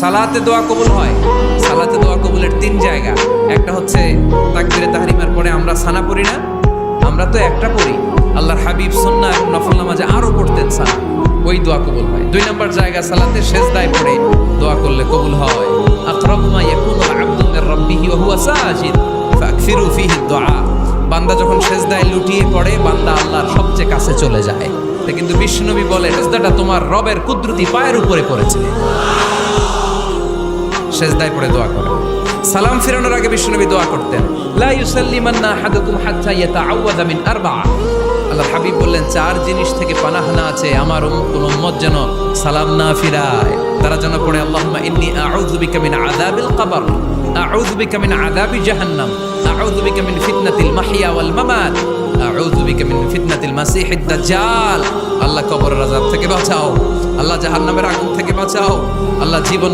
সালাতে দোয়া কবুল হয়। সালাতে দোয়া কবুলের 3 জায়গা। একটা হচ্ছে তাকবীরে তাহরিমার পরে আমরা সানা পড়ি না, আমরা তো একটা পড়ি। আল্লাহর হাবিব সুন্নাহ এবং নফল নামাজে আরো পড়তেন সানা, ওই দোয়া কবুল হয়। 2 নম্বর জায়গা সালাতে সেজদায় পড়ে দোয়া করলে কবুল হয়। আকরাবু মা ইয়াকুনুল আবদু মির রাব্বিহি ওয়া হুয়া সাজিদ ফাকসিরু ফিহি দুআ। বান্দা যখন সেজদায় লুটিয়ে পড়ে, বান্দা আল্লাহর সবচেয়ে কাছে চলে যায়। তা কিন্তু বিশ্বনবী বলে সেজদাটা তোমার রবের কুদরতি পায়ের উপরে পড়েছে। সেজদায় পড়ে দোয়া করে। সালাম ফিরানোর আগে বিশ্বনবী দোয়া করতেন, লা ইউসাল্লিমান্না আহাদুকুম হাত্তা ইয়াতাআওয়াযা মিন আরবা'a। আল্লাহর হাবিব বললেন 4 জিনিস থেকে পানাহ না আছে আমার কোন উম্মত যেন সালাম না ফিরায়। তারা যেন পড়ে আল্লাহুম্মা ইন্নী আউযু বিকা মিন আযাবিল কবর, আউযু বিকা মিন আযাবি জাহান্নাম, আউযু বিকা মিন ফিতনাতিল মাহইয়া ওয়াল মামাত, আউযু বিকা মিন ফিতনাতিল মাসিহিদ দাজ্জাল। আল্লাহ কবরের আযাব থেকে বাঁচাও, আল্লাহ জাহান্নামের আগুন থেকে বাঁচাও, আল্লাহ জীবন